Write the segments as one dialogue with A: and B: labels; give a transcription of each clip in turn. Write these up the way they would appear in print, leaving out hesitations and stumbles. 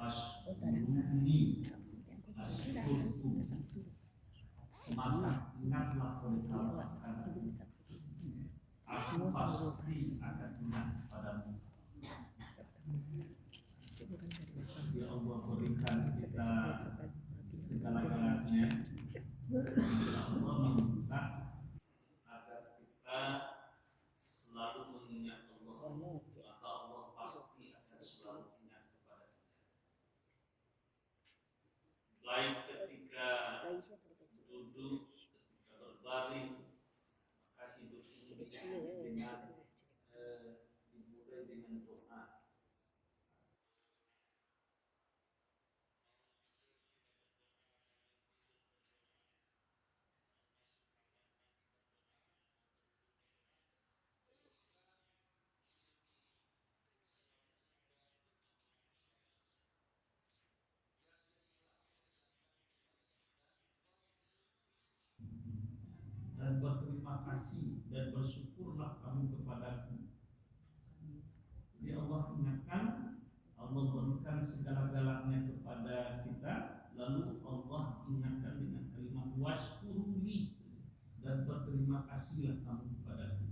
A: waskuruni askurku, maka ingatlah oleh Allah akan aku pasti akan ingat padamu. Ya Allah berikan kita segala-galanya. Allah meminta agar kita selalu mengingat Allah, maka Allah pasti akan selalu ingat kepada kita. Baik ketika duduk, ketika berbaring, maka hidup ini dimulai dengan doa. Dan berterima kasih dan bersyukurlah kamu kepadaku. Jadi Allah ingatkan, Allah berikan segala-galanya kepada kita, lalu Allah ingatkan dengan kalimat waskuruli, dan berterima kasihlah kamu kepadaku.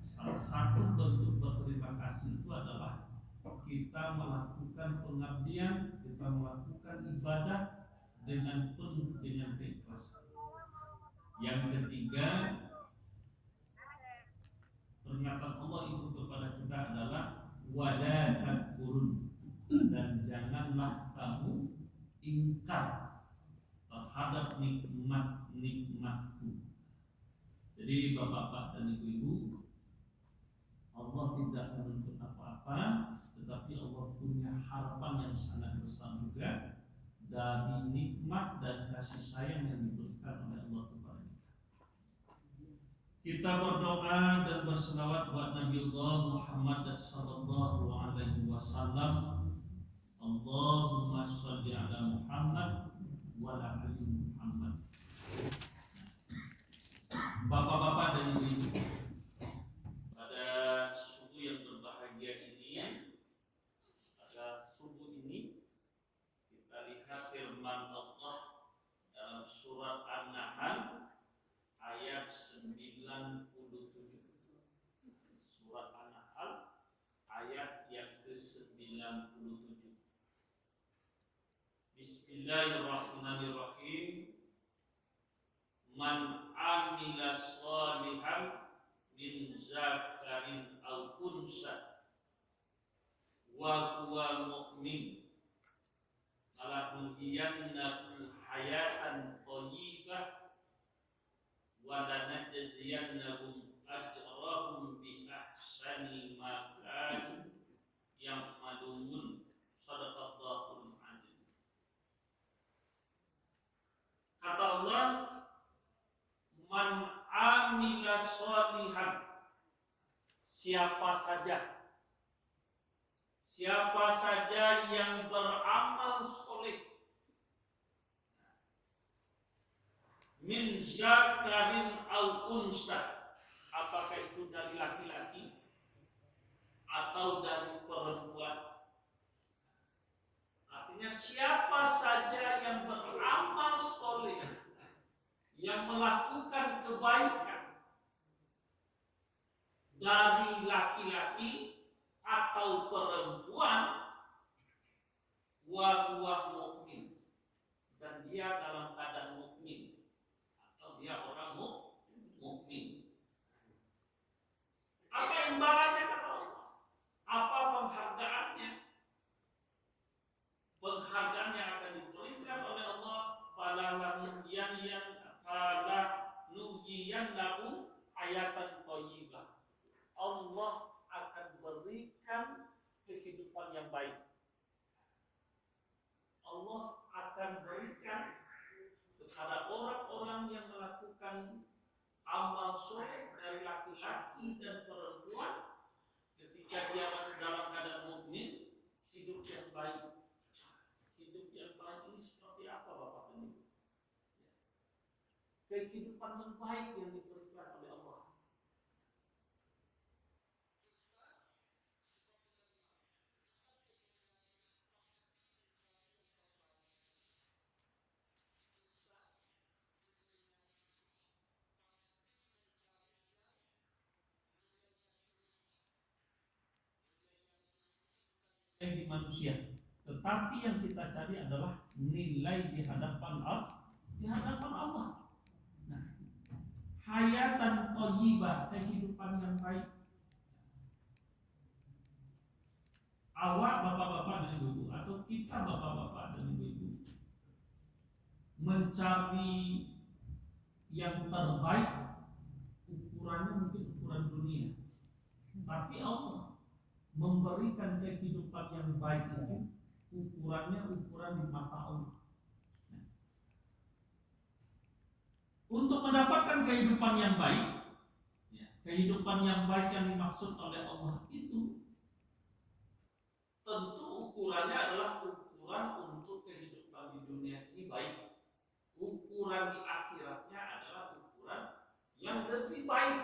A: Salah satu bentuk berterima kasih itu adalah kita melakukan pengabdian, kita melakukan ibadah dengan penuh dengan keikhlasan. Yang ketiga, pernyataan Allah itu kepada kita adalah wala takfurun, dan janganlah kamu ingkar terhadap nikmat-nikmatku. Jadi bapak-bapak dan ibu-ibu, Allah tidak menuntut apa-apa, tetapi Allah punya harapan yang sangat besar juga dari nikmat dan kasih sayang yang diberikan oleh Allah kepada kita. Kita berdoa dan berselawat buat Nabiullah Muhammad sallallahu alaihi wasallam. Allahumma shalli ala Muhammad wa ala ali Muhammad. Bapak-bapak dan ibu-ibu, pada subuh yang berbahagia ini, pada subuh ini kita lihat firman Allah dalam surat An-Nahl ayat 97. Surat An-Nahl ayat yang ke-97. Bismillahirrahmanirrahim. Man amila sholihan min zakarin aw unsa wa huwa mu'min falanuhyiyannahu hayatan thayyibah wa lanajziyannahum ajrahum bi ahsani ma kanu ya'malun. Shadaqallahul azim. Kata Allah, man amila sholihan, siapa saja yang beramal soleh, min zakarin au unsa, apakah itu dari laki-laki atau dari perempuan. Artinya siapa saja yang beramal soleh, yang melakukan kebaikan dari laki-laki atau perempuan, wa huwa mu'min, dan dia dalam keadaan mukmin, atau dia orang mukmin. Apa imbalannya kata Allah? Apa penghargaannya? Penghargaan yang akan diberikan oleh Allah pada nuhyiyan lahu hayatan thayyibah. Allah akan berikan kehidupan yang baik. Allah akan berikan kepada orang-orang yang melakukan amal soleh dari laki-laki dan perempuan, ketika dia masih dalam keadaan mukmin, hidup yang baik. Hidup yang baik ini seperti apa Bapak dan Ibu? Kehidupan yang baik yang diberikan oleh Allah. manusia, tetapi yang kita cari adalah nilai di hadapan Allah. Nah, hayatan thayyibah, kehidupan yang baik. Awak bapak-bapak dan ibu-ibu, atau kita bapak-bapak dan ibu-ibu, mencari yang terbaik, ukurannya mungkin ukuran dunia, tapi Allah memberikan kehidupan yang baik itu ukurannya ukuran di mata Allah. Untuk mendapatkan kehidupan yang baik, kehidupan yang baik yang dimaksud oleh Allah itu tentu ukurannya adalah ukuran untuk kehidupan di dunia ini baik. Ukuran di akhiratnya adalah ukuran yang lebih baik.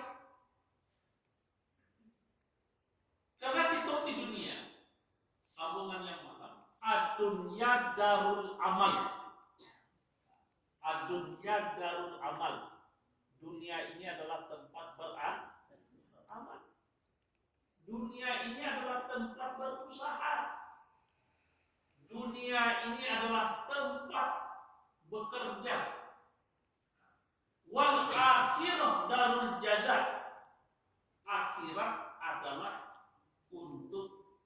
A: Karena kita di dunia, sambungan yang malam, ad-dunya darul amal. Ad-dunya darul amal. Dunia ini adalah tempat beramal. Dunia ini adalah tempat berusaha. Dunia ini adalah tempat bekerja. Wal akhirah darul jaza. Akhirat adalah untuk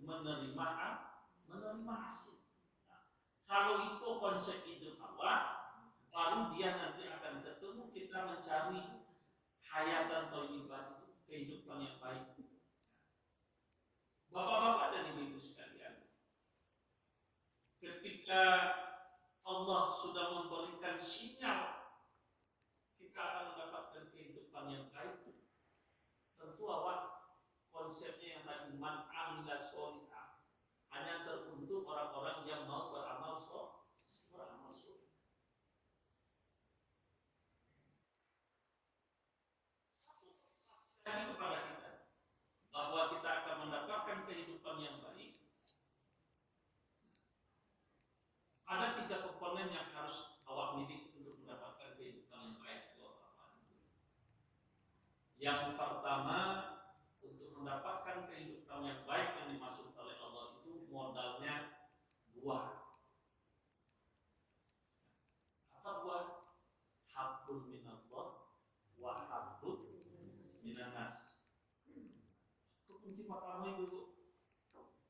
A: menerima hasil. Kalau itu konsep hidup awal, baru dia nanti akan ketemu kita mencari hayatan thayyibah itu, kehidupan yang baik. Bapak-bapak dan ibu-ibu sekalian, ketika Allah sudah memberikan sinyal kita akan mendapatkan kehidupan yang baik, tentu awak konsepnya yang tadi man amila sholihah hanya teruntuk orang-orang yang mau beramal soleh. Kepada kita bahwa kita akan mendapatkan kehidupan yang baik, ada 3 komponen yang harus awak miliki untuk mendapatkan kehidupan yang baik. Yang pertama, untuk mendapatkan kehidupan yang baik yang dimaksud oleh Allah itu modalnya buah. Apa buah? Hablum minallah wa hablum minannas. Itu kunci pertama itu.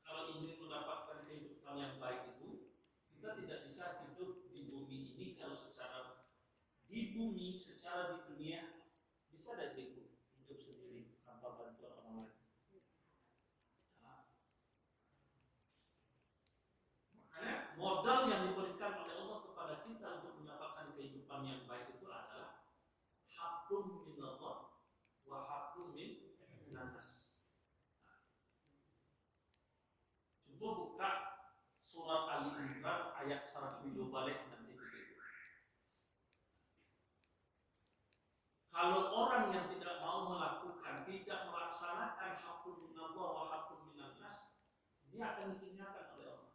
A: Kalau ingin mendapatkan kehidupan yang baik itu, kita tidak bisa hidup di bumi ini kalau secara di dunia bisa ada hidup sendiri tanpa bantuan orang lain. Makanya modal yang diberikan oleh Allah kepada kita untuk mendapatkan kehidupan yang baik itu adalah hablum minallah wa hablum minannas. Coba buka surat Ali Imran ayat 107 balik nanti begitu. Kalau orang yang tidak mau melakukan, tidak melaksanakan hablum minallah wa hablum minannas, dia akan dihinakan oleh Allah.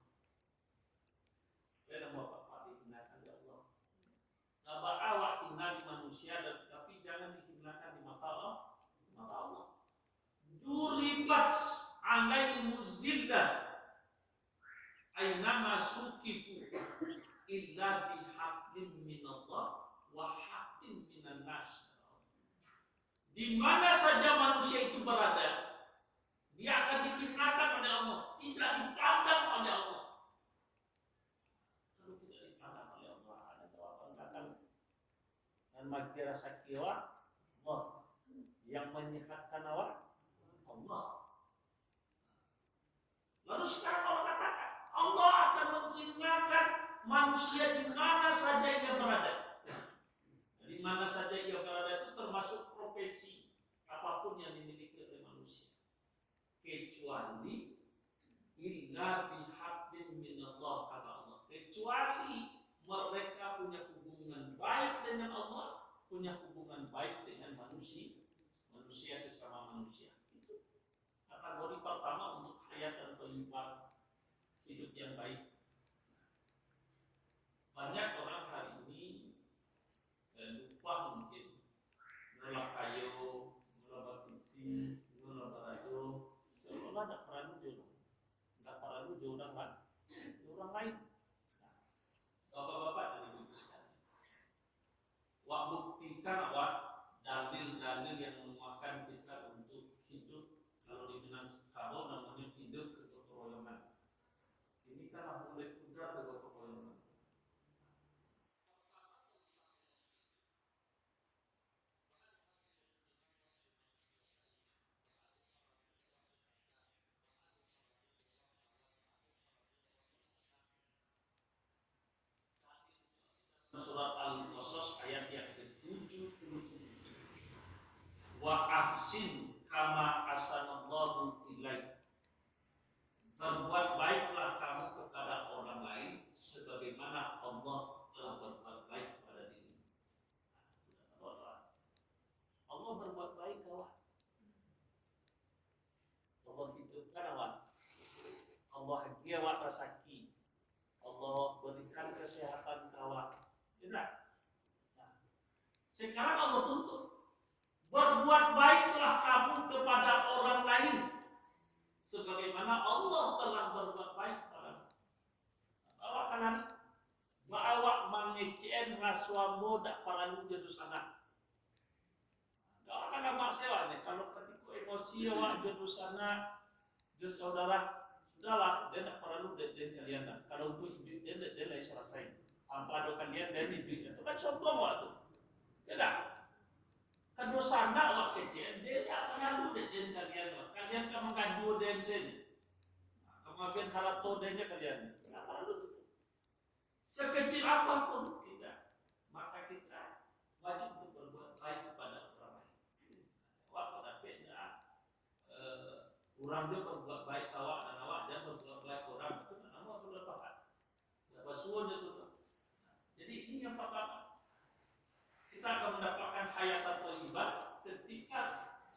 A: Dia mau apa dihinakan oleh Allah. Kabar awak hina di manusia, tetapi jangan dihinakan di mata Allah. Duribat alaihi zillah aynama sukifu illa bihablin minallah wa hablin minannas. Di mana saja manusia itu berada, dia akan dihinakan oleh Allah, tidak dipandang oleh Allah. Kalau tidak dipandang oleh Allah, ada jawaban katakan dan maghfirah sakiwa Allah yang menyehatkan awak Allah. Lalu sekarang kalau katakan Allah akan menghinakan manusia di mana saja ia berada. Di mana saja ia berada itu termasuk profesi apapun yang dimiliki oleh manusia, kecuali illa bihablin minallah, kata Allah, kecuali mereka punya hubungan baik dengan Allah, punya hubungan baik dengan manusia sesama manusia. Itu kategori pertama untuk hayat dan thayyibah, hidup yang baik. Banyak orang hari ini lupa mungkin nolak kayu, nolak batu, nolak barajo, seolah tidak pernah muncul, tidak pernah di orang lain. Bapak-bapak dan ibu-ibu sekalian, wak buktikan awak dalil-dalil yang menguatkan kita untuk hidup. Kalau di Minangkabau namanya hidup kegotong royongan. Ini kan mulai pudar kegotong royongan. Surat Al-Qasas ayat yang ke-77. Wa ahsin kama ahsanallahu ilaik. Berbuat baiklah kamu kepada orang lain sebagaimana Allah telah berbuat baik kepada diri. Allah berbuat baik kawan. Allah hidupkan kawan. Allah hagia wa rasaki. Allah berikan kesehatan kawan. Tidak. Nah, sekarang Allah tuntut. Berbuat baiklah kamu kepada orang lain sebagaimana Allah telah berbuat baik kepadamu. Awak kanan, awak mengecen raswamu dak paralu jadu sana. Awak kan mak sewa nih. Kalau ketika emosi awak jadu sana, jadu saudara, sudahlah, dia tak paralu dia kalian. Kalau untuk hidup dia lah selesai. Tanpa ada kalian dia hidup itu kan sombong waktu. Tidak. Kalau sana awak kecen, dia tak paralu dia kalian. Kalian kan mengadu dia sini. Kemudian harato dia kalian. Tidak paralu. Sekecil apapun kita, maka kita wajib untuk berbuat baik kepada orang lain. Awak pada pena, orang dia berbuat baik awak dan awak dia berbuat baik orang itu kan awak sudah paham. Dapat suara itu. Jadi ini yang pertama. Kita akan mendapatkan hayatan thayyibah ketika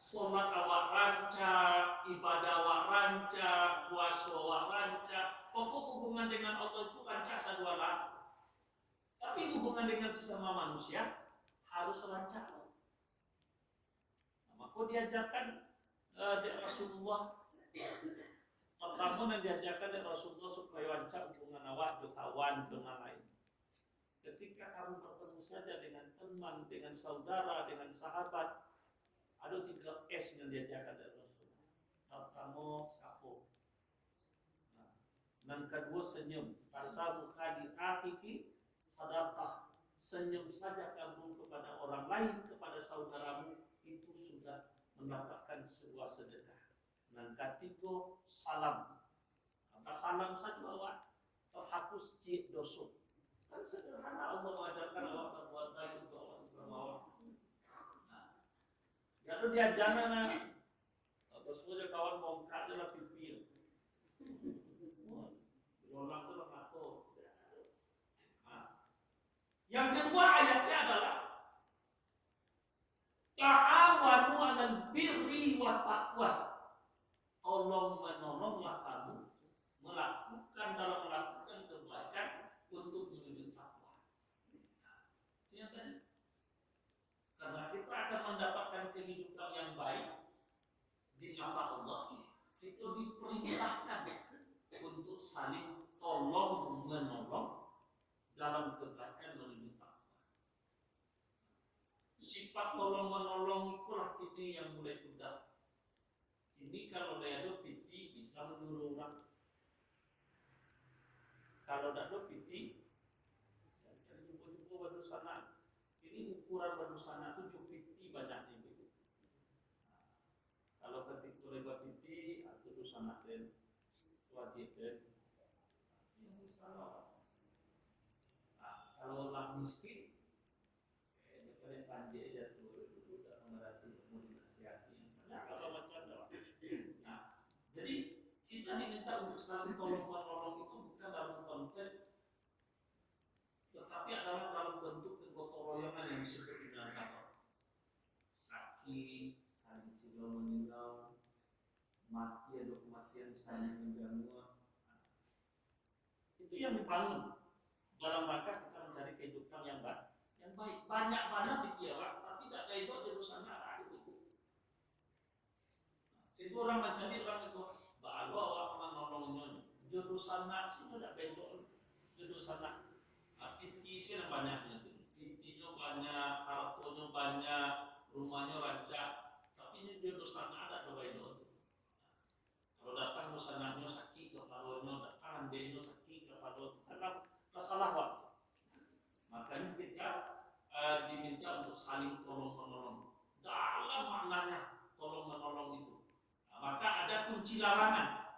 A: sholat awak rancak, ibadah awak rancak, puasa awak rancak. Pokok hubungan dengan Allah itu rancak sadualah. Tapi hubungan dengan sesama manusia harus rancak. Nah, maka diajarkan dari Rasulullah. Pertama yang diajarkan dari Rasulullah supaya rancak hubungan awak dengan kawan dengan lain. Ketika kamu bertemu saja dengan teman, dengan saudara, dengan sahabat, ada 3 S yang diajarkan dari Rasulullah. Pertama, sapo. Dan kedua, senyum. Tasabuh di akhihi sadaqah. Senyum saja kamu kepada orang lain, kepada saudaramu, itu sudah mendapatkan sebuah sedekah. Dan ketiga, salam. Maka salam saja awak terhapus cik dosa. Kan sederhana Allah mengajarkan awak berbuat baik untuk Allah SWT. Nah, ya tu dia jangan terus saja kawan bongkar je lah pipil. Orang tu lah ngatur. Yang kedua ayatnya adalah ta'awanu 'alal birri wa taqwa. Tolong menolonglah kamu melakukan kebaikan untuk menuju takwa. Yang tadi, karena kita akan mendapatkan kehidupan yang baik di mata Allah, kita diperintahkan untuk saling tolong menolong dalam kebaikan menuju takwa. Sifat tolong menolong itulah ini yang mulai pudar. Ini kalau dia ada piti bisa menyuruh orang. Kalau tidak ada piti, saya jumpa batu sana. Ini ukuran batu sana itu cukup piti banyaknya. Kalau ketika lewat piti, atau sana dan wajib dan kalau orang miskin, dia kena panjang jatuh dulu dah mengerti mau dinasihati. Banyak kalau macam dah. Nah, jadi kita diminta untuk selalu tolong menolong itu bukan dalam konteks, tetapi adalah dalam bentuk kegotong royongan yang disebut di dalam kata sakit, saling cinta meninggal, mati atau kematian saling menjamu. Itu yang dibangun dalam rangka kita mencari kehidupan yang baik. Banyak pikiran, tapi tidak kayak itu di sana ada itu. Situ orang mencari orang itu, baru awak menolongnya. jodoh sana sih udah bego, jodoh sana. Inti sih banyaknya tuh, intinya banyak, hartonya banyak, rumahnya rancak, tapi ini jodoh sana ada dua itu. Kalau datang musananya sakit kepalanya, datang dia sakit kepalanya, karena masalah waktu. Makanya kita diminta untuk saling tolong menolong. Dalam maknanya tolong menolong itu. Nah, maka ada kunci larangan.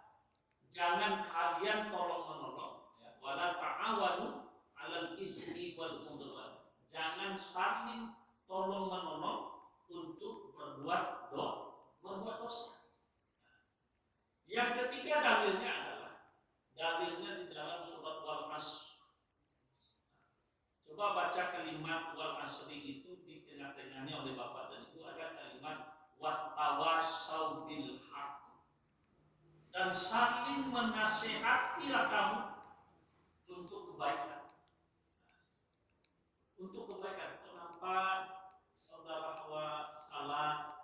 A: Jangan kalian tolong menolong. Ya. Wala ta'awanu 'alal ismi wal udwan. Jangan saling tolong menolong untuk berbuat dosa. Yang ketiga dalilnya adalah dalilnya di dalam surat Wal-Asr. Coba baca kalimat wal asri itu di tengah-tengahnya oleh Bapak dan Ibu ada kalimat wattawasau bil haq. Dan saling menasehatilah kamu untuk kebaikan. Untuk kebaikan. Kenapa saudara Hawa salah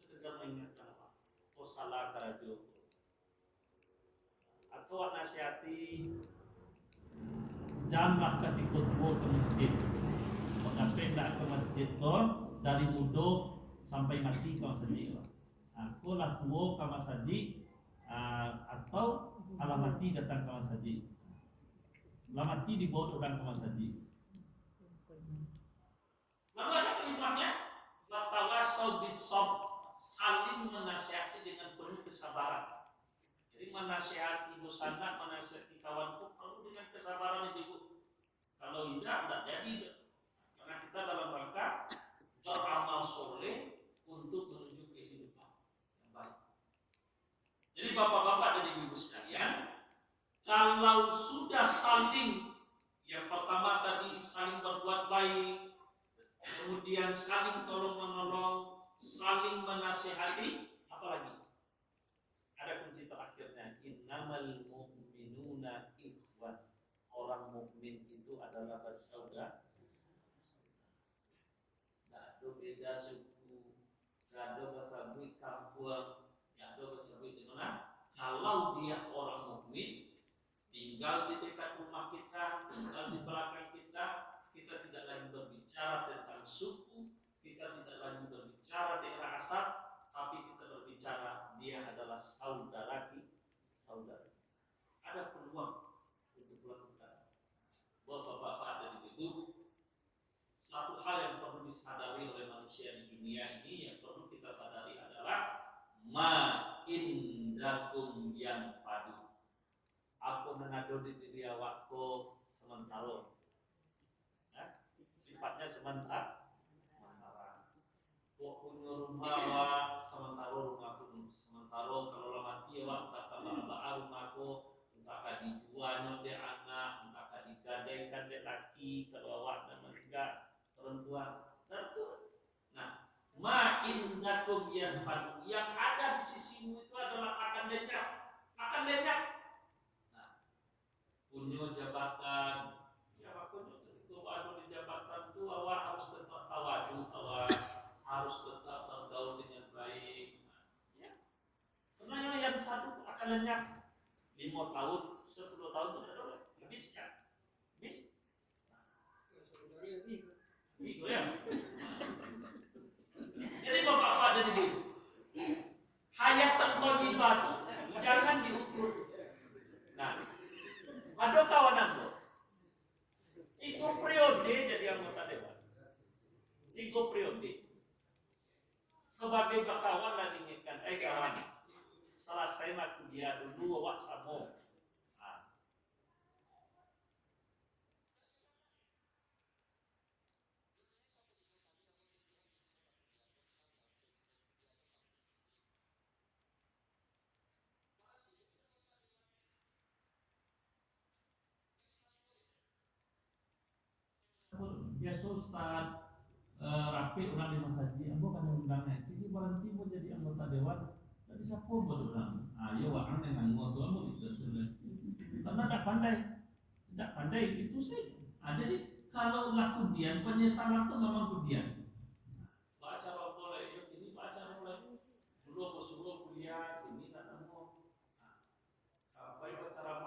A: sekedar mengingatkan apa? Oh salah karajo. Atau nasihati janganlah ketika ke masjid. Sampai tak ke masjid tu dari muda sampai mati ke masjid. Aku lah tua ke masjid atau alamati datang ke masjid. Alamati dibawa datang ke masjid. Lalu ada kalimatnya watawasau bisab, saling menasihati dengan penuh kesabaran. Jadi menasihati busana, menasihati kawanku perlu dengan kesabaran ibu. Kalau tidak jadi. Karena kita dalam rangka beramal soleh untuk menuju kehidupan yang baik. Jadi bapak-bapak dan ibu sekalian, kalau sudah saling, yang pertama tadi saling berbuat baik, kemudian saling tolong menolong, saling menasihati, apalagi ada kunci terakhirnya, innamal mu'minuna ikhwan. Orang mukmin itu adalah bersaudara. Beda suku, gado bersabui kampung, gado bersabui di mana? Kalau dia orang mukmin, tinggal di dekat rumah kita, tinggal di belakang kita, kita tidak lagi berbicara tentang suku, kita tidak lagi berbicara daerah asal, tapi kita berbicara dia adalah saudara saudara. Ada peluang untuk melakukan. Bapak-bapak dan ibu, satu hal yang perlu disadari oleh manusia di dunia ini, yang perlu kita sadari adalah ma indakum yang fadu. Aku menado di diri awakku sementara. Sifatnya sementara. Kok punya rumah sementara rumahku. Sementara kalau mati awak tak tambah rumahku, entah dijualnya dia anak, entah digadaikan dia laki, kalau awak dan tiga perempuan. Tentu. Nah, ma indakum yanfadu, yang ada di sisimu itu adalah akan lenyap. Akan lenyap. Nah, punya jabatan, ya makanya ketika ada di jabatan itu awak harus tetap tawadu, awak harus tetap bergaul dengan baik. Nah, ya. Karena yang satu akan lenyap. 5 tahun, 10 tahun itu tidak boleh. Habis kan? Habis. Itu ya. Jadi bapak-bapak dan ibu, hayat thayyibah itu jangan diukur. Nah, ada kawan aku 3 periode jadi anggota dewan. 3 periode. Sebagai kawan lah diingatkan, kawan, selesai kuliah dulu awak sama. Biasa Ustaz rapi orang di masjid, aku kan undangnya. Jadi berhenti mau jadi anggota dewan, jadi siapa buat orang? Ayo orang dengan anggota mau itu sebenarnya. Karena tidak pandai itu sih. Jadi kalau lakudian penyesalan itu memang kudian. Baca boleh, ini baca boleh. Dulu aku suruh kuliah, ini tak mau. Apa yang cara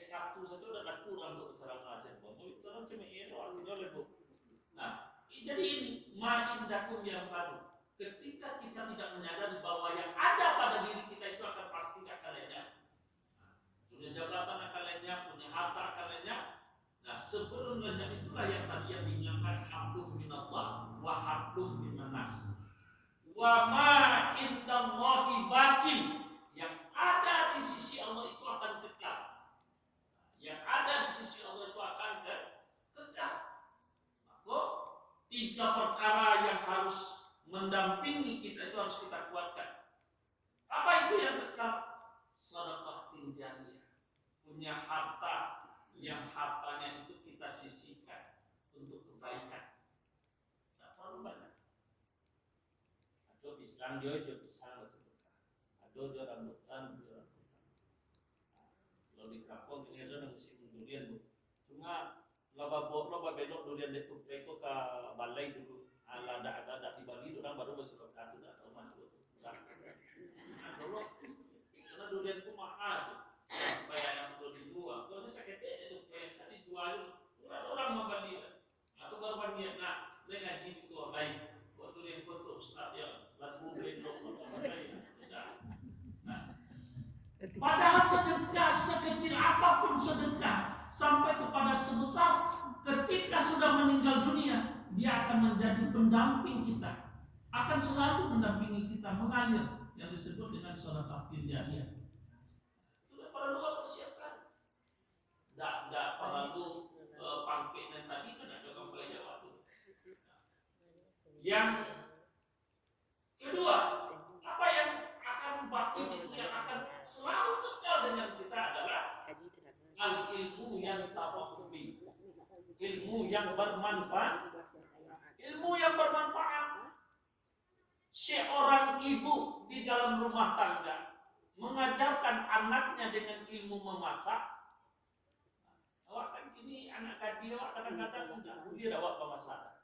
A: S1 saja udah kurang untuk cara mengajar. Itu kan cuma itu artinya lebih. Nah, jadi ini ma indakum yang fadu. Ketika kita tidak menyadari bahwa yang ada pada diri kita itu akan pasti akan lenyap. Punya jabatan akan lenyap, punya harta akan lenyap. Nah, sebelum lenyap itulah yang tadi yang diingatkan hablum minallah wa hablum minan-nas. Wa ma indallahi bakin. Yang ada di sisi Allah itu akan kekal. Yang ada di sisi Allah itu akan kekal. Maka tiga perkara yang harus mendampingi kita itu harus kita kuatkan. Apa itu yang kekal? Sedekah jariyah. Punya harta yang hartanya itu kita sisihkan untuk kebaikan. Tidak terlalu banyak. Ada pisang dia pisang sedekah. Ada dia rambutan dia rambutan. Kalau di kampung ini ada musim durian bu. Cuma loba belok durian itu ke balai dulu. Ada di Bali orang baru bersedekah itu atau masuk. Dulu karena durian itu mahal tuh. Supaya yang perlu dibuang. Kalau sakit itu jadi jual orang membeli atau baru dia nak dengan sini itu baik buat durian kotor start ya las bulan padahal sedekah sekecil apapun sedekah sampai kepada sebesar ketika sudah meninggal dunia dia akan menjadi pendamping kita, akan selalu mendampingi kita mengalir yang disebut dengan sedekah jariyah. Tidak perlu persiapkan, tidak perlu pangkitnya tadi kan ada kafanya waktu. Yang kedua, apa yang akan batin itu yang akan selalu kekal dengan kita adalah al-ilmu yang tafakubi, ilmu yang bermanfaat. Ilmu yang bermanfaat. Seorang ibu di dalam rumah tangga mengajarkan anaknya dengan ilmu memasak. Awak kan kini anak kecil awak kadang-kadang enggak boleh awak memasak.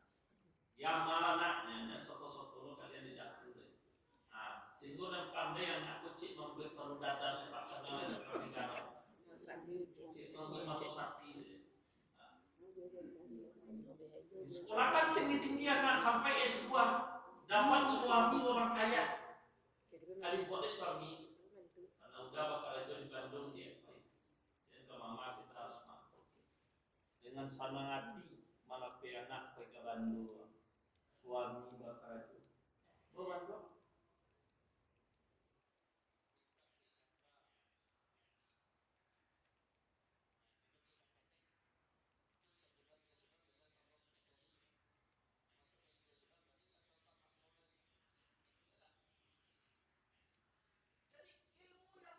A: Yang malah anaknya soto-soto kalian di dapur. Nah, sehingga dan pandai yang nak kucing membuat telur dadar Pak Kadang kami garap. Kucing membuat mato sapi. Sekolah kan tinggi-tinggi anak sampai S2 dapat suami orang kaya. Kali buatnya suami karena udah bakal aja di Bandung dia. Jadi ke mama kita harus mantap. Dengan senang hati malah pe anak ke Bandung. Suami bakal aja. Bandung.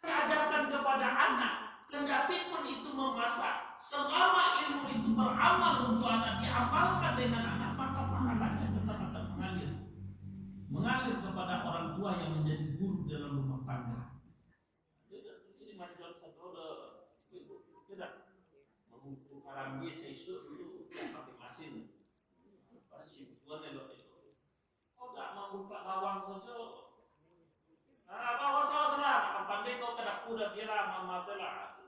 A: Ajarkan kepada anak, kendati pun itu memasak, selama ilmu itu beramal untuk anak, diamalkan dengan anak, maka pahalanya tetap akan mengalir kepada orang tua yang menjadi guru dalam rumah tangga. Ini manjuan saudara ibu tidak mengukur karang dia sesuk itu pakai mesin tuan elok itu. Kau tak membuka bawang saja. Bawa salah, akan pandai kau ke dapur dan biar masalah.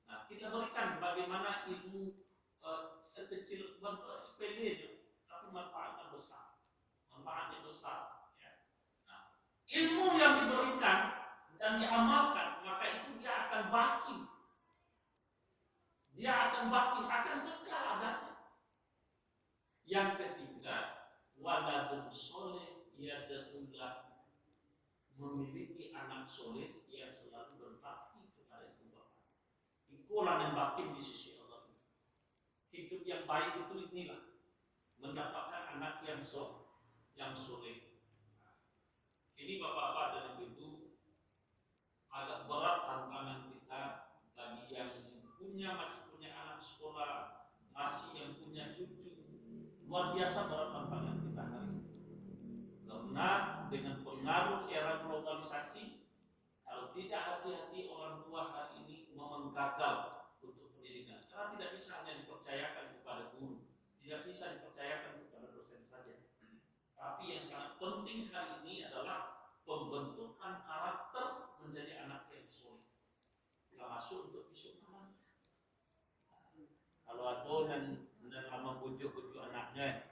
A: Nah, kita berikan bagaimana ilmu sekecil bentuk sepele itu, tapi manfaatnya besar. Ya. Nah, ilmu yang diberikan dan diamalkan, maka itu dia akan baki. Akan kekal adanya. Yang ketiga, waladun soleh yadullah, memiliki anak soleh yang selalu berbakti kepada ibu bapa. Itulah yang bakti di sisi Allah. Hidup yang baik itu inilah mendapatkan anak yang soleh. Ini bapak-bapak dan ibu, agak berat tantangan kita bagi yang masih punya anak sekolah, masih yang punya cucu. Luar biasa berat tantangan kita hari ini. Karena dengan pengaruh era globalisasi, kalau tidak hati-hati orang tua hari ini gagal untuk pendidikan. Karena tidak bisa hanya dipercayakan kepada guru, tidak bisa dipercayakan kepada dosen saja. Tapi yang sangat penting hari ini adalah pembentukan karakter menjadi anak yang soleh. Tidak masuk untuk besok namanya. Kalau ada dan lama bujuk anaknya,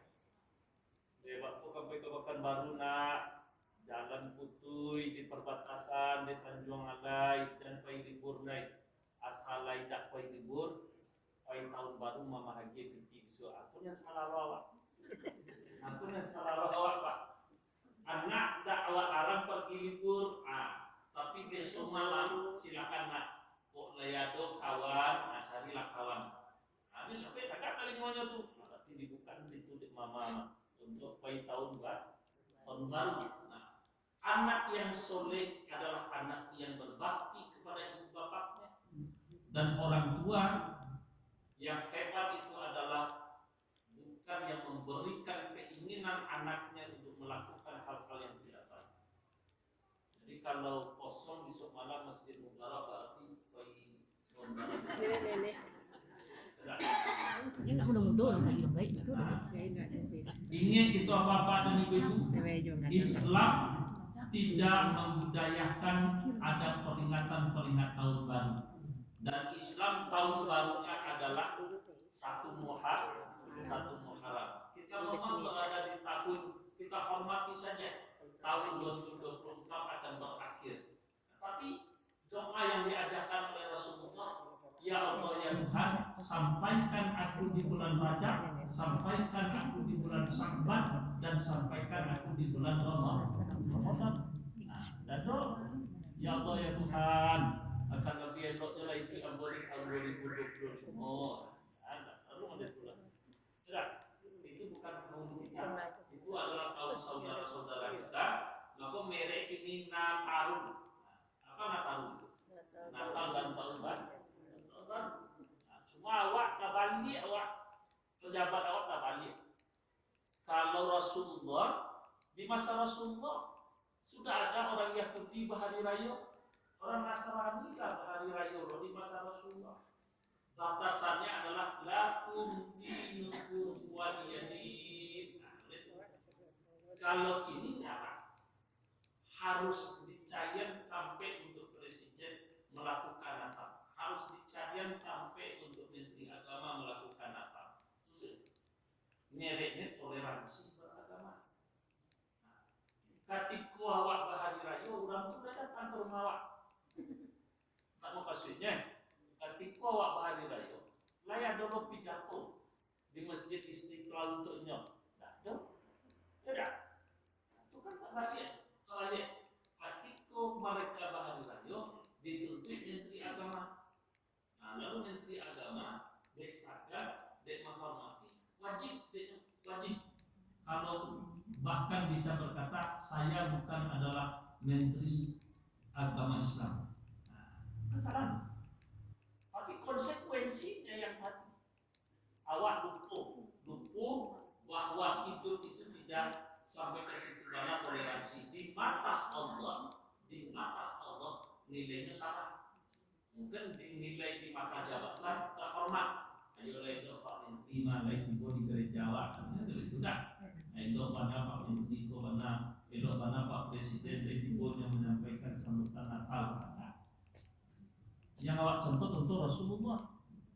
A: dia waktu sampai ke Pekanbaru nak jalan putui di perbatasan di Tanjung Alai dan pai libur naik asal lai dak pai libur pai tahun baru mama haji binti bisu aku yang salah awak pak anak dak awak larang pergi libur tapi besok malam silakan nak kok layado kawan carilah kawan ini sampai kakak kali maunya tuh berarti dibuka pintu di mama untuk pai tahun baru. Anak yang soleh adalah anak yang berbakti kepada ibu bapaknya, dan orang tua yang hebat itu adalah bukan yang memberikan keinginan anaknya untuk melakukan hal-hal yang tidak baik. Jadi kalau kosong besok malam masjid Mubarak berarti ingin itu apa-apa dan ibu-ibu, Islam tidak membudayakan ada peringatan tahun baru, dan Islam tahun barunya adalah satu Muharram. Kita memang berada di tahun, kita hormati saja tahun 2024 akan berakhir, tapi doa yang diajarkan oleh Rasulullah, ya Allah ya Tuhan, sampaikan aku di bulan Rajab, sampaikan aku di bulan Sya'ban, dan sampaikan aku di bulan Ramadan. Dan ya Allah ya Tuhan, akan lebih eloknya lagi tahun 2025. Lalu ada tulah. Tidak, itu bukan tahun kita. Itu adalah tahun saudara-saudara kita. Maka merek ini Nataru. Apa Nataru itu? Natal dan tahun baru. Cuma awak tak balik, awak pejabat awak tak balik. Kalau Rasulullah, di masa Rasulullah sudah ada orang Yahudi berhari raya, orang Nasrani lah berhari raya di masa Rasulullah. Batasannya adalah lakum dinukum waliyadin. Kalau kini apa? Harus dicayan sampai untuk presiden melakukan apa? Harus dicayan sampai untuk menteri agama melakukan apa? Mereknya toleransi beragama. Ketika awak berhari raya, orang tu dah datang ke rumah awak. Tak mau kasihnya. Ketika awak berhari raya, layak dulu pidato di Masjid Istiqlal untuknya. Tak ada. Tidak. Itu kan tak balik. Ketika mereka berhari raya, dituntut menteri agama. Lalu menteri agama, dek sadar, dek menghormati, wajib. Kalau bahkan bisa berkata saya bukan adalah menteri agama Islam. Kan salah. Tapi konsekuensinya yang tadi awak lupa bahwa hidup itu tidak sampai ke situ karena toleransi. Di mata Allah nilainya salah. Mungkin dinilai di mata jabatan terhormat. Ayo itu Pak Menteri malai tiba di gereja awak. Itu dah. Elok pada Pak Menteri, elok pada Pak Presiden tiba yang menyampaikan sambutan Natal. Yang awak contoh tentu Rasulullah.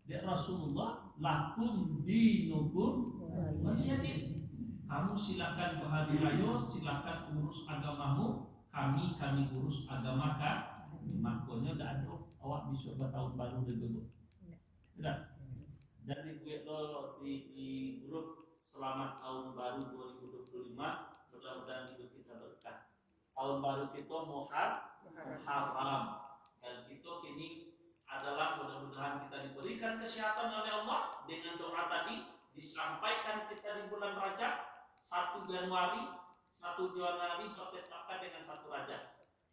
A: Dia Rasulullah lakum dinukum waliyadin. Kamu silakan berhari raya, silakan urus agamamu, kami urus agama kami. Makanya tidak ada awak bisa bertahun baru dulu. Tidak. Jadi gue di grup selamat tahun baru 2025, mudah-mudahan hidup kita berkah. Tahun baru kita Muharram, dan kita kini adalah mudah-mudahan kita diberikan kesehatan oleh Allah dengan doa tadi disampaikan kita di bulan Rajab 1 Januari bertepatan dengan 1 Rajab,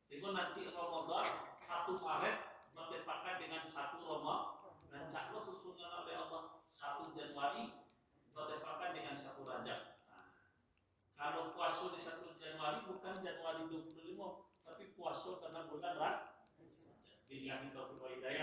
A: sehingga nanti Ramadan 1 Maret bertepatan dengan 1 Ramadan, dan insya Allah susunan oleh Allah 1 Januari bertepatan dengan 1 Rajab. Kalau puasa di 1 Januari bukan Januari 25, tapi puasa karena bulan Rajab. Billahi taufiq wal hidayah.